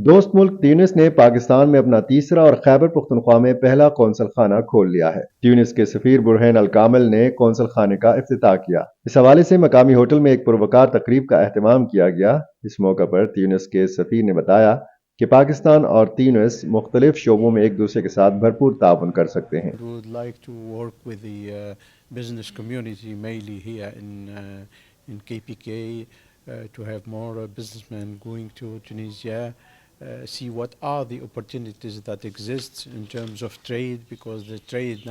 दोस्त मुल्क ट्यूनिस ने पाकिस्तान में अपना तीसरा और खैबर पख्तूनख्वा में पहला कौंसल खाना खोल लिया है। ट्यूनिस के सफीर बुरहैन अल कामिल ने कौंसल खाने का इफ्तिताह किया। इस हवाले से मकामी होटल में एक पुरवकार तकरीब का एहतमाम किया गया। इस मौका पर ट्यूनिस के सफीर ने बताया कि पाकिस्तान और ट्यूनिस मुख्तलिफ शोबों में एक दूसरे के साथ भरपूर ताउन कर सकते हैं। We would like to work with the business community mainly here in KPK to have more businessmen going to Tunisia, see what are the opportunities that exist in terms of trade, because the trade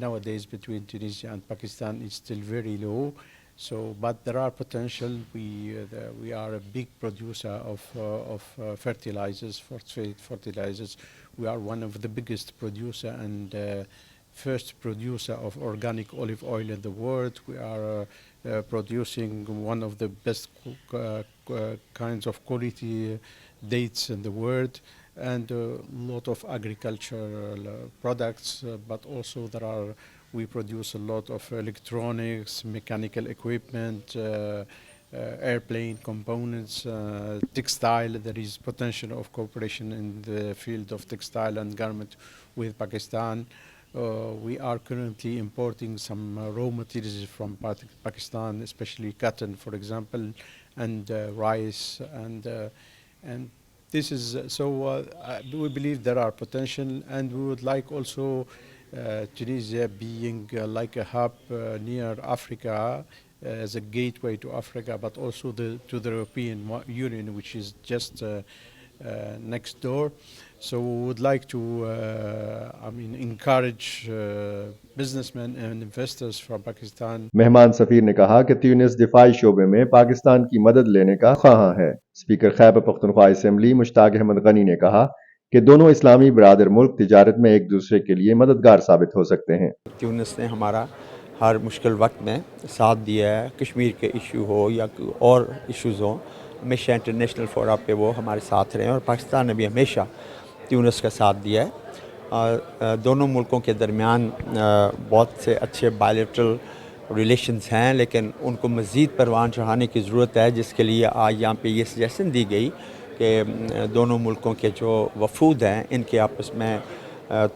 nowadays between Tunisia and Pakistan is still very low. So, but there are potential. We are a big producer of fertilizers, phosphate fertilizers. We are one of the biggest producer and first producer of organic olive oil in the world. We are producing one of the best kinds of quality dates in the world, and a lot of agricultural products, but also we produce a lot of electronics, mechanical equipment, airplane components, textile. There is potential of cooperation in the field of textile and garment with Pakistan. We are currently importing some raw materials from Pakistan, especially cotton, for example, and rice, and this is we believe there are potential, and we would like also Tunisia being like a hub near Africa, as a gateway to Africa, but also to the European Union, which is just next door. So we would like to encourage businessmen and investors from Pakistan. मेहमान सफीर ने कहा कि Tunis दिफाई शोबे में पाकिस्तान की मदद लेने का ख्वाहां है। स्पीकर खैबर पख्तूनख्वा असेंबली मुश्ताक अहमद गनी ने कहा कि दोनों इस्लामी बरादर मुल्क तिजारत में एक दूसरे के लिए मददगार साबित हो सकते हैं। ट्यूनिस ने हमारा हर मुश्किल वक्त में साथ दिया है। कश्मीर के इशू हो या और इश्यूज़ हो, हमेशा इंटरनेशनल फोरम पे वो हमारे साथ रहे, और पाकिस्तान ने भी हमेशा ट्यूनिस का साथ दिया है। और दोनों मुल्कों के दरमियान बहुत से अच्छे बायलैटरल रिलेशंस हैं, लेकिन उनको मज़ीद परवान चढ़ाने की ज़रूरत है, जिसके लिए आज यहाँ पे ये सजेशन दी गई कि दोनों मुल्कों के जो वफूद हैं इनके आपस में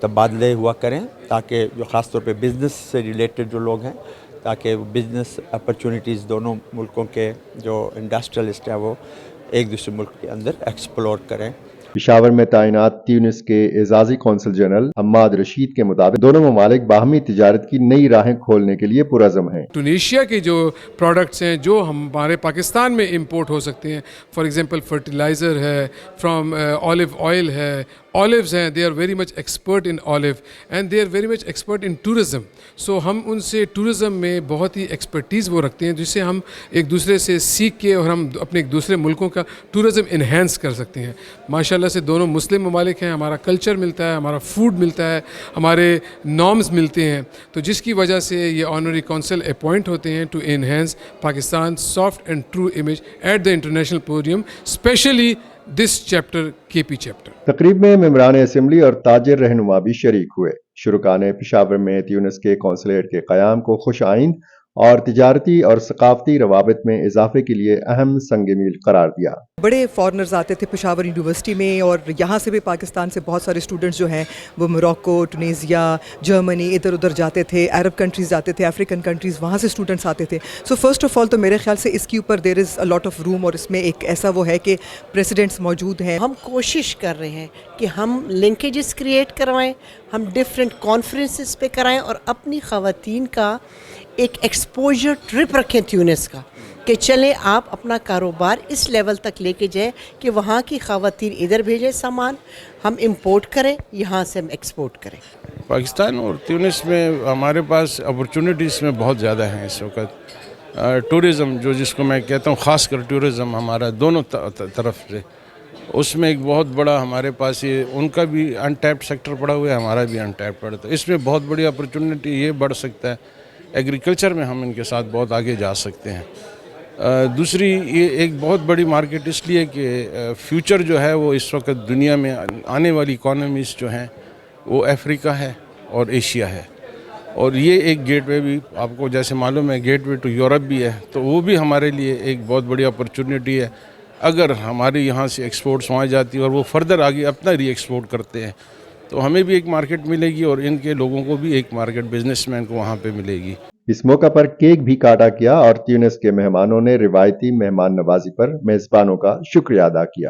तबादले हुआ करें, ताकि जो ख़ास तौर पे बिज़नेस से रिलेटेड जो लोग हैं, ताकि बिज़नेस अपॉर्चुनिटीज़ दोनों मुल्कों के जो इंडस्ट्रियलिस्ट हैं वो एक दूसरे मुल्क के अंदर एक्सप्लोर करें। पिशावर में तैनात ट्यूनिस के एजाजी कौंसल जनरल हम्माद रशीद के मुताबिक दोनों ममालिक बाहमी तिजारत की नई राहें खोलने के लिए पुरज़म हैं। टूनीशिया के जो प्रोडक्ट्स हैं जो हमारे पाकिस्तान में इंपोर्ट हो सकते हैं, फॉर एग्जांपल फर्टिलाइज़र है, फ्रॉम ऑलिव ऑयल है, ऑलिव्स हैं, they are very much expert in olive and they are very much expert in tourism. So हम उनसे टूरिज़म में बहुत ही एक्सपर्टीज़ वो रखते हैं, जिससे हम एक दूसरे से सीख के और हम अपने एक दूसरे मुल्कों का टूरिज़म इन्हेंस कर सकते हैं। माशाल्लाह से दोनों मुस्लिम ममालिक हैं, हमारा कल्चर मिलता है, हमारा फूड मिलता है, हमारे नॉर्म्स मिलते हैं, तो जिसकी वजह से ये ऑनरी काउंसिल अपॉइंट होते हैं to enhance Pakistan soft and true image at the international podium, specially this chapter KP chapter. तकरीब में मेंबरान असेंबली और ताजिर रहनुमा भी शरीक हुए। शुरुका ने पिशावर में ट्यूनिस के कौंसलेट के क़याम को खुश आइंद और तिजारती और सकाफती रवाबित में इजाफे के लिए अहम संग मील करार दिया। बड़े फॉरनर्स आते थे पिशावर यूनिवर्सिटी में, और यहाँ से भी पाकिस्तान से बहुत सारे स्टूडेंट्स जो हैं वो मोरक्को, टूनीसिया, जर्मनी, इधर उधर जाते थे, अरब कंट्रीज़ जाते थे, अफ्रीकन कंट्रीज़, वहाँ से स्टूडेंट्स आते थे। सो फर्स्ट ऑफ ऑल तो मेरे ख्याल से इसके ऊपर there is a lot of room, और इसमें एक ऐसा वो है कि प्रेसिडेंट्स मौजूद हैं। हम कोशिश कर रहे हैं कि हम लिंकेजेस क्रिएट करवाएं, हम डिफरेंट कॉन्फ्रेंसेस पे कराएं, और अपनी ख़वातीन का एक एक्सपोजर ट्रिप रखें ट्यूनिस का, कि चलें आप अपना कारोबार इस लेवल तक लेके जाएं कि वहाँ की ख़वातीन इधर भेजें सामान, हम इंपोर्ट करें, यहाँ से हम एक्सपोर्ट करें। पाकिस्तान और ट्यूनिस में हमारे पास अपॉर्चुनिटीज़ में बहुत ज़्यादा हैं इस वक्त। टूरिज़म जो जिसको मैं कहता हूँ, ख़ास कर टूरिज़म हमारा दोनों तरफ से, उसमें एक बहुत बड़ा हमारे पास ये उनका भी अनटैप्ड सेक्टर पड़ा हुआ है, हमारा भी अनटैप्ड पड़ा, तो इसमें बहुत बड़ी अपॉर्चुनिटी ये बढ़ सकता है। एग्रीकल्चर में हम इनके साथ बहुत आगे जा सकते हैं। दूसरी ये एक बहुत बड़ी मार्केट इसलिए कि फ्यूचर जो है वो इस वक्त दुनिया में आने वाली इकॉनमीज़ जो हैं वो अफ्रीका है और एशिया है, और ये एक गेटवे भी आपको जैसे मालूम है गेटवे टू यूरोप भी है, तो वो भी हमारे लिए एक बहुत बड़ी अपॉर्चुनिटी है। اگر ہمارے یہاں سے ایکسپورٹس وہاں جاتی ہے اور وہ فردر آگے اپنا ری ایکسپورٹ کرتے ہیں تو ہمیں بھی ایک مارکیٹ ملے گی اور ان کے لوگوں کو بھی ایک مارکیٹ بزنس مین کو وہاں پہ ملے گی. اس موقع پر کیک بھی کاٹا گیا اور تیونس کے مہمانوں نے روایتی مہمان نوازی پر میزبانوں کا شکریہ ادا کیا.